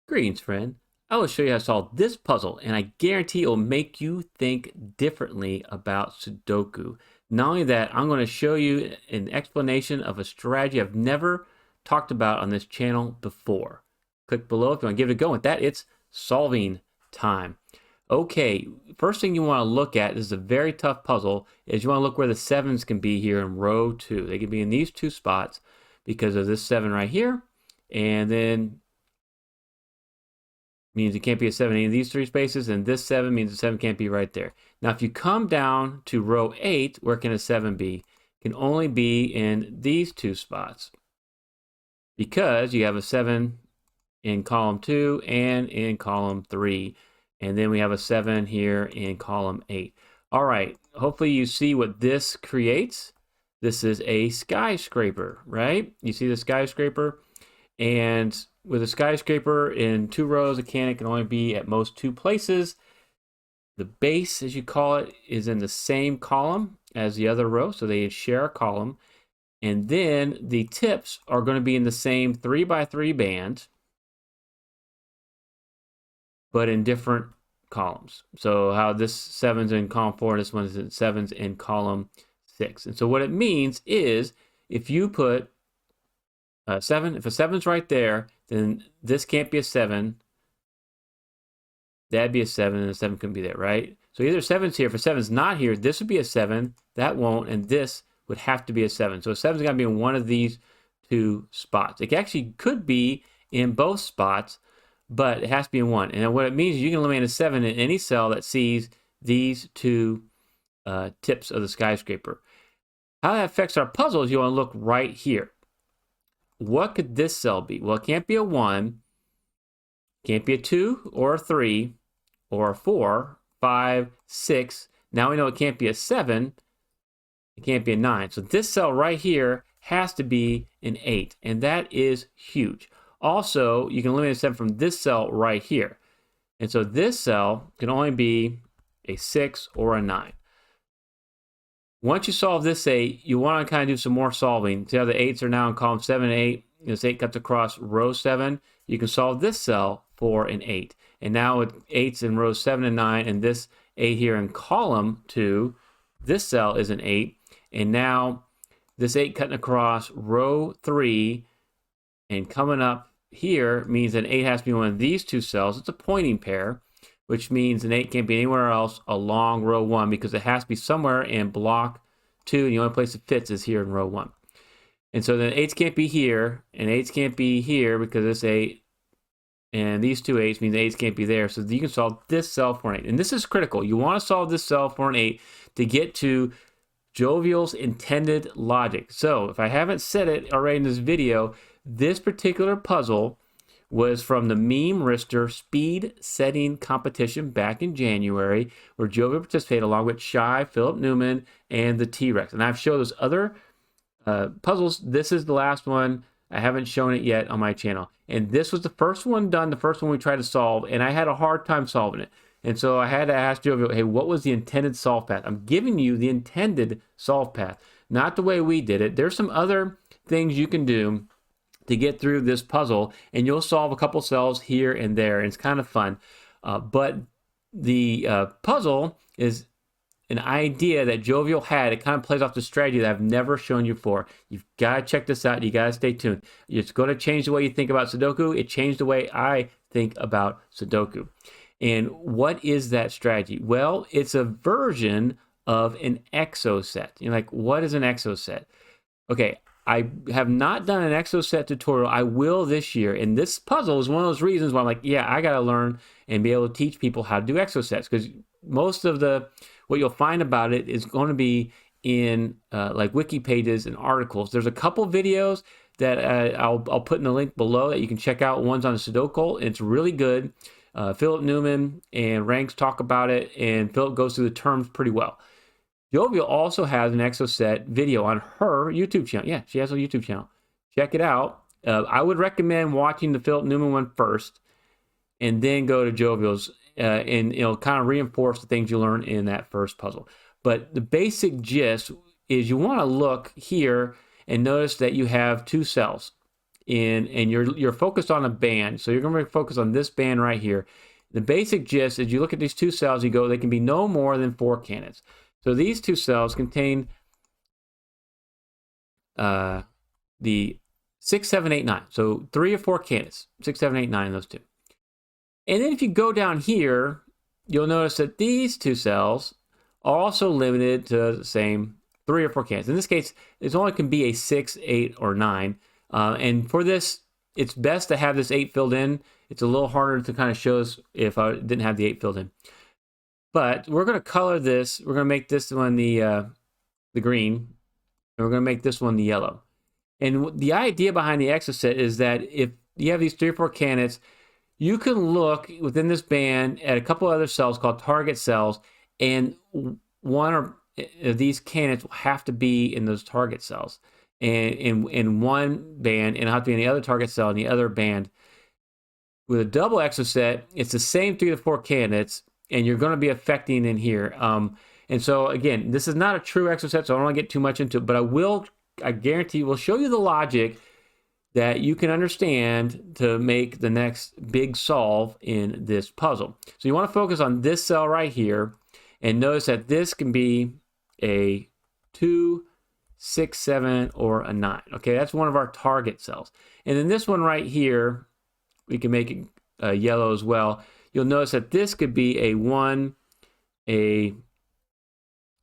Greetings, friend. I will show you how to solve this puzzle, and I guarantee it will make you think differently about Sudoku. Not only that, I'm going to show you an explanation of a strategy I've never talked about on this channel before. Click below if you want to give it a go. With that, it's solving time. Okay, first thing you want to look at, this is a very tough puzzle, is you want to look where the sevens can be here in row 2. They can be in these two spots because of this 7 right here, and then means it can't be a 7 in any of these 3 spaces, and this 7 means the 7 can't be right there. Now, if you come down to row 8, where can a 7 be? It can only be in these 2 spots because you have a 7 in column 2 and in column 3, and then we have a 7 here in column 8. All right, hopefully you see what this creates. This is a skyscraper, right? You see the skyscraper? And with a skyscraper in 2 rows, a can can only be at most 2 places. The base, as you call it, is in the same column as the other row, so they share a column. And then the tips are going to be in the same 3x3 band, but in different columns. So how this 7's in column 4, and this one is in 7's in column 6. And so what it means is if you put 7, if a 7's right there, then this can't be a 7. That'd be a 7, and a 7 couldn't be there, right? So either 7's here. If a 7's not here, this would be a 7. That won't, and this would have to be a 7. So a 7's got to be in one of these 2 spots. It actually could be in both spots, but it has to be in one. And what it means is you can eliminate a 7 in any cell that sees these 2 tips of the skyscraper. How that affects our puzzle is you want to look right here. What could this cell be? Well, it can't be a 1, can't be a 2 or a 3 or a 4, 5, 6. Now we know it can't be a 7, it can't be a 9. So this cell right here has to be an 8, and that is huge. Also, you can eliminate a 7 from this cell right here. And so this cell can only be a 6 or a 9. Once you solve this 8, you want to kind of do some more solving. See how the 8s are now in column 7 and 8? This 8 cuts across row 7. You can solve this cell for an 8. And now with 8s in rows 7 and 9, and this 8 here in column 2, this cell is an 8. And now this 8 cutting across row 3 and coming up here means an 8 has to be one of these 2 cells. It's a pointing pair, which means an 8 can't be anywhere else along row 1 because it has to be somewhere in block 2, and the only place it fits is here in row 1. And so then 8s can't be here, and 8s can't be here because this 8 and these 2 8s means 8s can't be there. So you can solve this cell for an 8. And this is critical. You want to solve this cell for an 8 to get to Jovial's intended logic. So if I haven't said it already in this video, this particular puzzle was from the Memeristor speed setting competition back in January, where Jovial participated along with Shy, Philip Newman, and the T-Rex. And I've showed those other puzzles. This is the last one. I haven't shown it yet on my channel. And this was the first one done, the first one we tried to solve, and I had a hard time solving it. And so I had to ask Jovial, hey, what was the intended solve path? I'm giving you the intended solve path, not the way we did it. There's some other things you can do to get through this puzzle, and you'll solve a couple cells here and there, and it's kind of fun. But the puzzle is an idea that Jovial had. It kind of plays off the strategy that I've never shown you before. You've got to check this out. You got to stay tuned. It's going to change the way you think about Sudoku. It changed the way I think about Sudoku. And what is that strategy? Well, it's a version of an Exocet. You're like, what is an Exocet? Okay, I have not done an Exocet tutorial. I will this year. And this puzzle is one of those reasons why I'm like, yeah, I got to learn and be able to teach people how to do Exocets. Because most of what you'll find about it is going to be in like wiki pages and articles. There's a couple videos that I'll put in the link below that you can check out. One's on Sudoku. It's really good. Philip Newman and Ranks talk about it, and Philip goes through the terms pretty well. Jovial also has an Exocet video on her YouTube channel. Yeah, she has a YouTube channel. Check it out. I would recommend watching the Philip Newman one first, and then go to Jovial's, and it'll kind of reinforce the things you learn in that first puzzle. But the basic gist is you want to look here and notice that you have 2 cells. and you're focused on a band. So you're going to focus on this band right here. The basic gist is you look at these two cells, you go, they can be no more than 4 candidates. So these two cells contain the 6, 7, 8, 9. So 3 or 4 candidates, 6, 7, 8, 9, those two. And then if you go down here, you'll notice that these two cells are also limited to the same 3 or 4 candidates. In this case, it only can be a 6, 8, or 9. And for this, it's best to have this 8 filled in. It's a little harder to kind of show us if I didn't have the 8 filled in. But we're going to color this. We're going to make this one the green, and we're going to make this one the yellow. And the idea behind the Exocet is that if you have these 3 or 4 candidates, you can look within this band at a couple other cells called target cells, and one of these candidates will have to be in those target cells. And in one band, and it'll have to be in the other target cell in the other band. With a double Exocet, it's the same 3 to 4 candidates, and you're going to be affecting in here. And so again, this is not a true Exocet, so I don't want to get too much into it, but I guarantee we'll show you the logic that you can understand to make the next big solve in this puzzle. So you want to focus on this cell right here, and notice that this can be a 2, 6, 7, or a 9. Okay, that's one of our target cells. And then this one right here, we can make it yellow as well. You'll notice that this could be a 1, a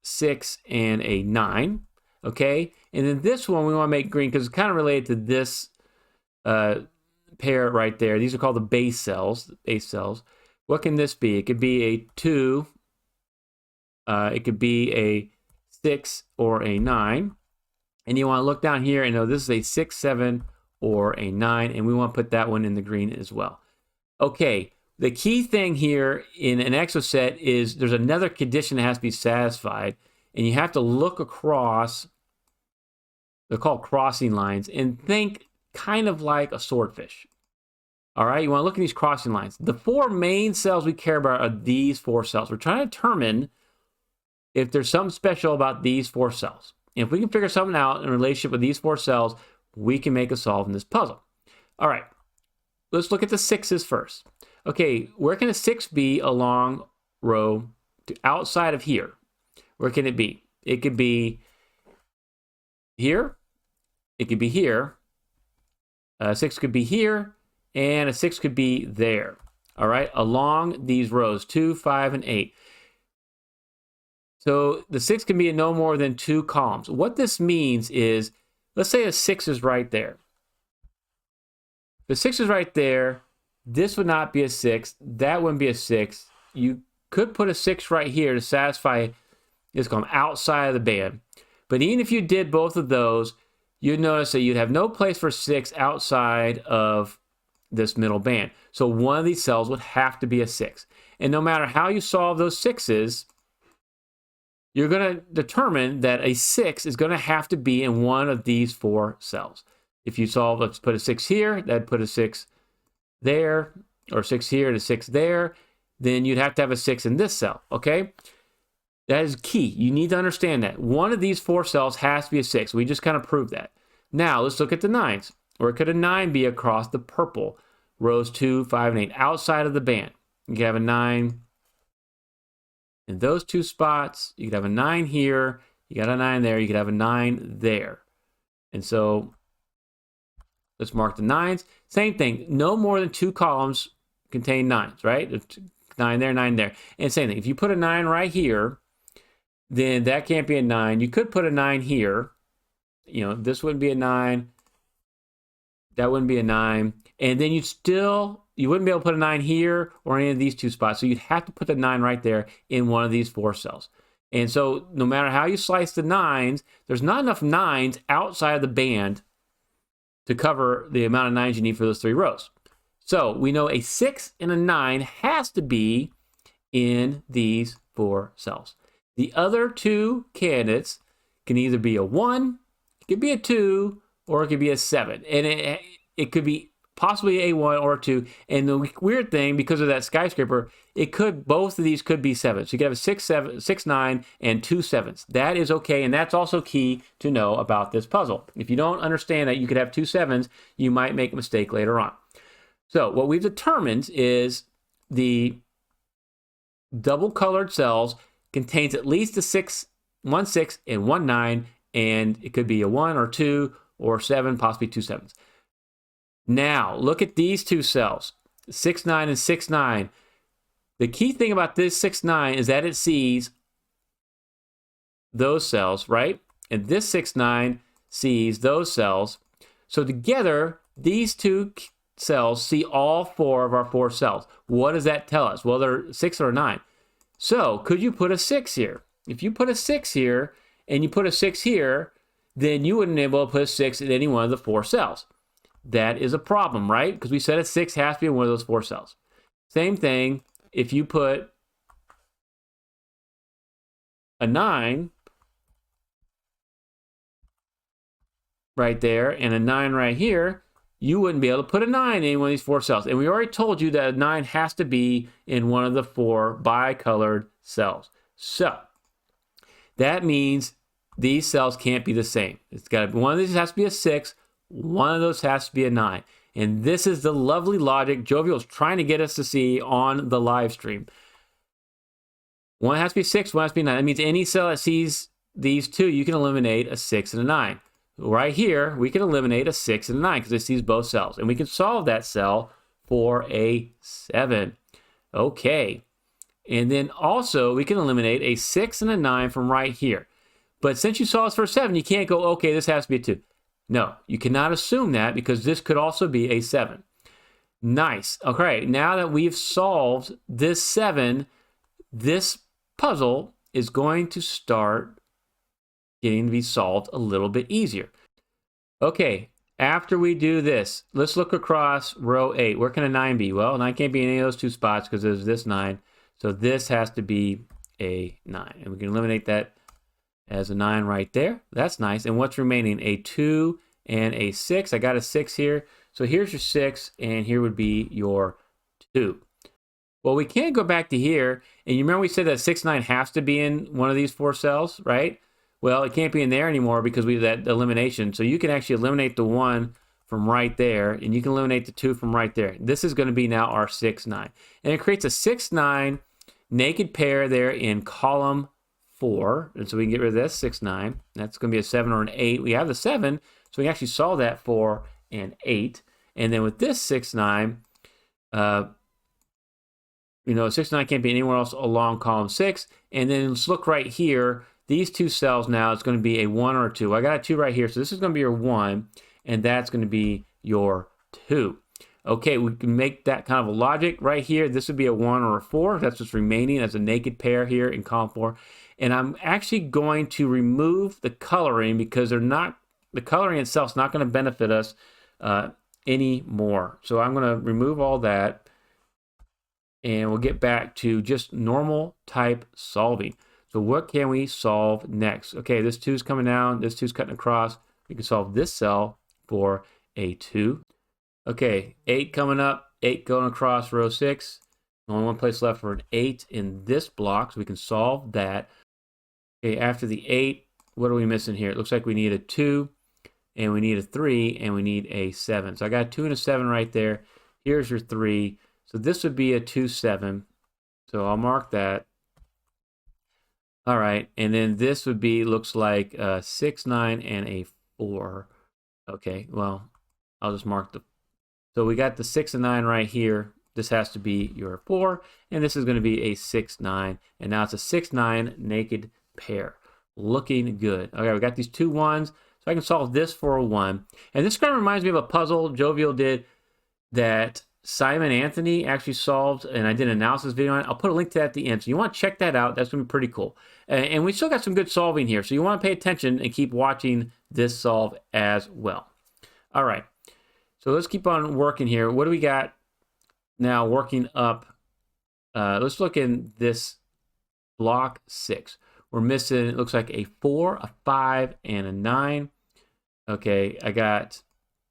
6, and a 9. Okay, and then this one we want to make green because it's kind of related to this pair right there. These are called the base cells. What can this be? It could be a 2, it could be a 6, or a 9. And you want to look down here and know this is a 6, 7, or a 9, and we want to put that one in the green as well. Okay, the key thing here in an Exocet is there's another condition that has to be satisfied, and you have to look across, they're called crossing lines, and think kind of like a swordfish. All right, you want to look at these crossing lines. The 4 main cells we care about are these 4 cells. We're trying to determine if there's something special about these 4 cells. And if we can figure something out in relationship with these 4 cells, we can make a solve in this puzzle. All right, let's look at the 6s first. Okay, where can a 6 be along row outside of here? Where can it be? It could be here. It could be here. A 6 could be here, and a 6 could be there. All right, along these rows, 2, 5, and 8. So the 6 can be in no more than 2 columns. What this means is, let's say a 6 is right there. If the 6 is right there, this would not be a 6. That wouldn't be a 6. You could put a 6 right here to satisfy this column outside of the band. But even if you did both of those, you'd notice that you'd have no place for 6 outside of this middle band. So one of these cells would have to be a 6. And no matter how you solve those 6s, you're going to determine that a 6 is going to have to be in one of these 4 cells. If you solve, let's put a 6 here, that'd put a 6 there, or 6 here and a 6 there, then you'd have to have a 6 in this cell, okay? That is key. You need to understand that. One of these 4 cells has to be a 6. We just kind of proved that. Now, let's look at the 9s. Where could a 9 be across the purple? Rows 2, 5, and 8, outside of the band. You could have a 9 in those 2 spots. You could have a 9 here. You got a 9 there. You could have a 9 there. And so let's mark the 9s. Same thing. No more than 2 columns contain 9s, right? 9 there, 9 there. And same thing. If you put a 9 right here, then that can't be a 9. You could put a 9 here. You know, this wouldn't be a 9. That wouldn't be a 9. And then you wouldn't be able to put a 9 here or any of these 2 spots. So you'd have to put the 9 right there in one of these 4 cells. And so no matter how you slice the 9s, there's not enough 9s outside of the band to cover the amount of 9s you need for those 3 rows. So we know a 6 and a 9 has to be in these 4 cells. The other 2 candidates can either be a 1, it could be a 2, or it could be a 7. And it could be possibly a 1 or a 2. And the weird thing, because of that skyscraper, both of these could be 7. So you could have a 6, 7, 6, 9, and 2 7s. That is okay, and that's also key to know about this puzzle. If you don't understand that you could have 2 7s, you might make a mistake later on. So what we've determined is the double colored cells contains at least one 6 and one 9, and it could be a 1 or 2 or 7, possibly 2 7s. Now, look at these two cells, 6, 9 and 6, 9. The key thing about this 6, 9 is that it sees those cells, right? And this 6, 9 sees those cells. So together, these two cells see all 4 of our 4 cells. What does that tell us? Well, they're 6 or 9. So could you put a 6 here? If you put a 6 here and you put a 6 here, then you wouldn't be able to put a 6 in any one of the 4 cells. That is a problem, right? Because we said a 6 has to be in one of those 4 cells. Same thing if you put a 9 right there and a 9 right here, you wouldn't be able to put a 9 in one of these 4 cells. And we already told you that a 9 has to be in one of the 4 bicolored cells. So that means these cells can't be the same. It's got to be, one of these has to be a 6, one of those has to be a 9. And this is the lovely logic Jovial is trying to get us to see on the live stream. One has to be 6, one has to be 9. That means any cell that sees these two, you can eliminate a 6 and a 9. Right here, we can eliminate a 6 and a 9 because it sees both cells. And we can solve that cell for a 7. Okay. And then also, we can eliminate a 6 and a 9 from right here. But since you solved for a 7, you can't go, okay, this has to be a 2. No, you cannot assume that because this could also be a 7. Nice. Okay, now that we've solved this 7, this puzzle is going to start getting to be solved a little bit easier. Okay, after we do this, let's look across row 8. Where can a 9 be? Well, 9 can't be in any of those 2 spots because there's this 9. So this has to be a 9. And we can eliminate that as a 9 right there. That's nice. And what's remaining? A 2 and a 6. I got a 6 here. So here's your 6, and here would be your 2. Well, we can't go back to here. And you remember we said that 6, 9 has to be in one of these 4 cells, right? Well, it can't be in there anymore because we have that elimination. So you can actually eliminate the 1 from right there, and you can eliminate the 2 from right there. This is going to be now our 6, 9. And it creates a 6, 9 naked pair there in column 4. And so we can get rid of this 6, 9. That's going to be a 7 or an 8. We have the 7, so we can actually solve that for an 8. And then with this 6, 9, 6, 9 can't be anywhere else along column 6. And then let's look right here. These 2 cells now, it's going to be a 1 or a 2. I got a 2 right here, so this is going to be your 1, and that's going to be your 2. Okay, we can make that kind of a logic right here. This would be a 1 or a 4. That's what's remaining as a naked pair here in column 4. And I'm actually going to remove the coloring because the coloring itself is not going to benefit us anymore. So I'm going to remove all that, and we'll get back to just normal type solving. So what can we solve next? Okay, this 2 is coming down, this 2 is cutting across. We can solve this cell for a 2. Okay, 8 coming up, 8 going across row 6. Only one place left for an 8 in this block, so we can solve that. Okay, after the 8, what are we missing here? It looks like we need a 2, and we need a 3, and we need a 7. So I got a 2 and a 7 right there. Here's your 3. So this would be a 2, 7. So I'll mark that. All right, and then this would be, looks like a 6, 9, and a 4. Okay, well, I'll just mark the, so we got the 6 and 9 right here. This has to be your 4, and this is going to be a 6, 9, and now it's a 6, 9 naked pair. Looking good. Okay, we got these 2 1s, so I can solve this for a 1. And this kind of reminds me of a puzzle Jovial did that Simon Anthony actually solved, and I did an analysis video on it. I'll put a link to that at the end. So you want to check that out. That's going to be pretty cool. And we still got some good solving here. So you want to pay attention and keep watching this solve as well. All right. So let's keep on working here. What do we got now working up? Let's look in this block 6. We're missing, it looks like a 4, a 5, and a 9. Okay, I got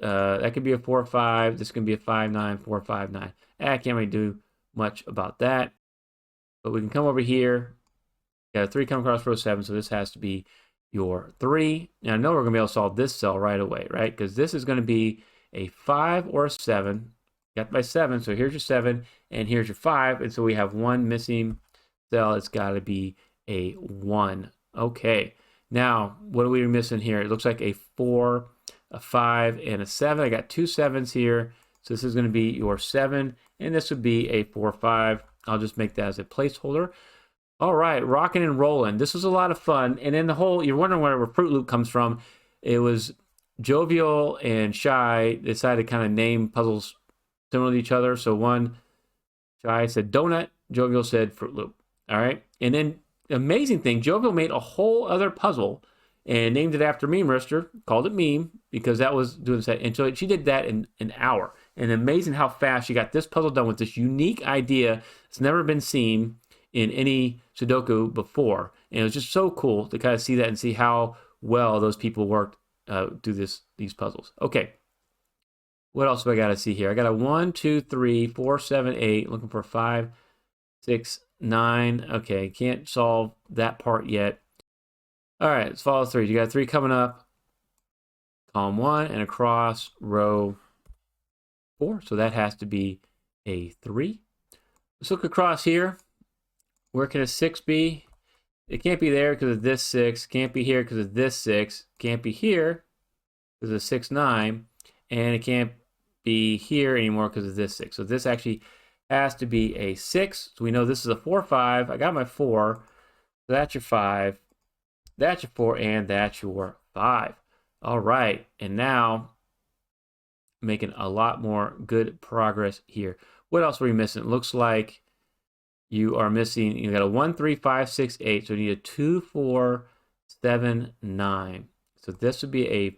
That could be a 4, 5. This can be a 5, 9, 4, 5, 9. I can't really do much about that. But we can come over here. Got a 3 come across row 7, so this has to be your 3. Now I know we're going to be able to solve this cell right away, right? Because this is going to be a 5 or a 7. Got by 7, so here's your 7, and here's your 5. And so we have one missing cell. It's got to be a 1. Okay. Now, what are we missing here? It looks like a 4, a 5, and a 7. I got 2 7s here. So this is going to be your 7, and this would be a 4, 5. I'll just make that as a placeholder. All right, rocking and rolling. This was a lot of fun. And then the whole, you're wondering where Fruit Loop comes from. It was Jovial and Shy decided to kind of name puzzles similar to each other. So one, Shy said donut, Jovial said Fruit Loop. All right. And then the amazing thing, Jovial made a whole other puzzle and named it after Memeristor, called it Meme, because that was doing that. And so she did that in an hour. And amazing how fast she got this puzzle done with this unique idea. It's never been seen in any Sudoku before. And it was just so cool to kind of see that and see how well those people worked do these puzzles. Okay. What else do I got to see here? I got a 1, 2, 3, 4, 7, 8. Looking for 5, 6, 9. Okay, can't solve that part yet. All right, let's follow 3. You got 3 coming up. Column 1 and across row 4. So that has to be a 3. Let's look across here. Where can a 6 be? It can't be there because of this 6. Can't be here because of this 6. Can't be here because of 6, 9. And it can't be here anymore because of this 6. So this actually has to be a 6. So we know this is a 4, 5. I got my 4. So that's your 5. That's your 4. And that's your 5. All right. And now making a lot more good progress here. What else are we missing? It looks like you are missing, you got a 1, 3, 5, 6, 8. So you need a 2, 4, 7, 9. So this would be a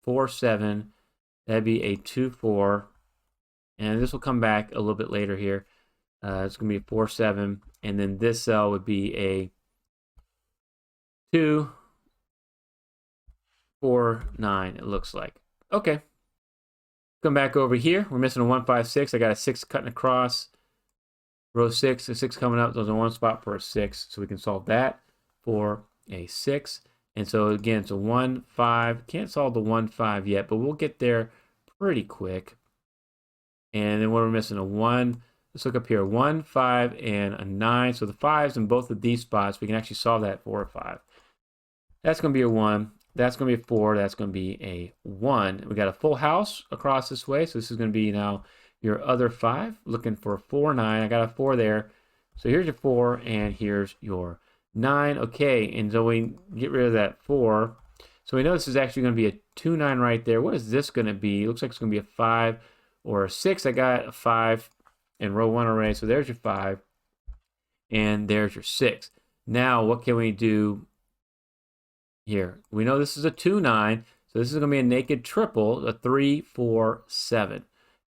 4, 7. That'd be a 2, 4. And this will come back a little bit later here. It's going to be a 4, 7. And then this cell would be a 2, 4, 9, it looks like. Okay. Come back over here. We're missing a 1, 5, 6. I got a 6 cutting across. Row 6, a 6 coming up. There's a 1 spot for a 6. So we can solve that for a 6. And so again, it's a 1, 5. Can't solve the 1, 5 yet, but we'll get there pretty quick. And then what we're missing, a 1. Let's look up here, 1, 5, and a 9. So the 5s in both of these spots, we can actually solve that for a 5. That's going to be a 1. That's going to be a 4. That's going to be a 1. We got a full house across this way. So this is going to be now your other 5. Looking for a 4, 9. I got a 4 there. So here's your 4, and here's your 9. Okay, and so we get rid of that 4. So we know this is actually going to be a 2, 9 right there. What is this going to be? It looks like it's going to be a 5 or a 6. I got a 5 in row 1 already. So there's your 5, and there's your 6. Now, what can we do here? We know this is a 2, 9. So this is going to be a naked triple, a 3, 4, 7.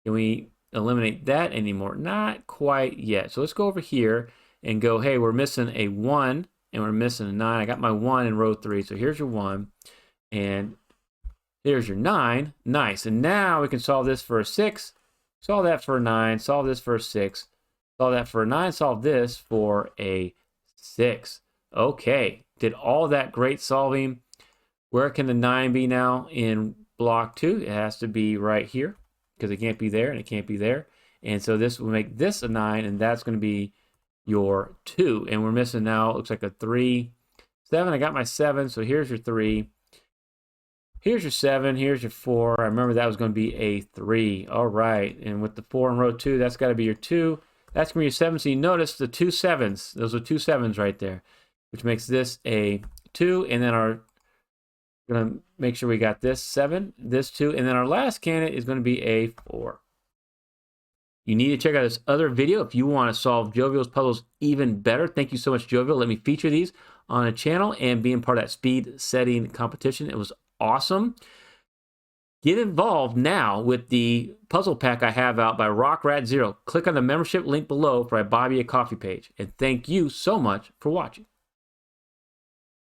Can we eliminate that anymore? Not quite yet. So let's go over here and go, hey, we're missing a 1 and we're missing a 9. I got my 1 in row 3. So here's your 1 and here's your 9. Nice. And now we can solve this for a 6, solve that for a 9, solve this for a 6, solve that for a 9, solve this for a 6. Okay. Did all that great solving. Where can the 9 be now in block 2? It has to be right here, because it can't be there and it can't be there. And so this will make this a 9, and that's going to be your 2. And we're missing now, it looks like a 3, 7. I got my 7, so here's your 3. Here's your 7, here's your 4. I remember that was going to be a 3. All right, and with the 4 in row 2, that's got to be your 2. That's going to be your 7. So you notice the 2 7s. Those are 2 7s right there, which makes this a 2. And then our going to make sure we got this 7, this 2, and then our last candidate is going to be a 4. You need to check out this other video if you want to solve Jovial's puzzles even better. Thank you so much, Jovial. Let me feature these on a channel and being part of that speed setting competition. It was awesome. Get involved now with the puzzle pack I have out by RockRat0. Click on the membership link below for a Buy Me a Coffee page. And thank you so much for watching.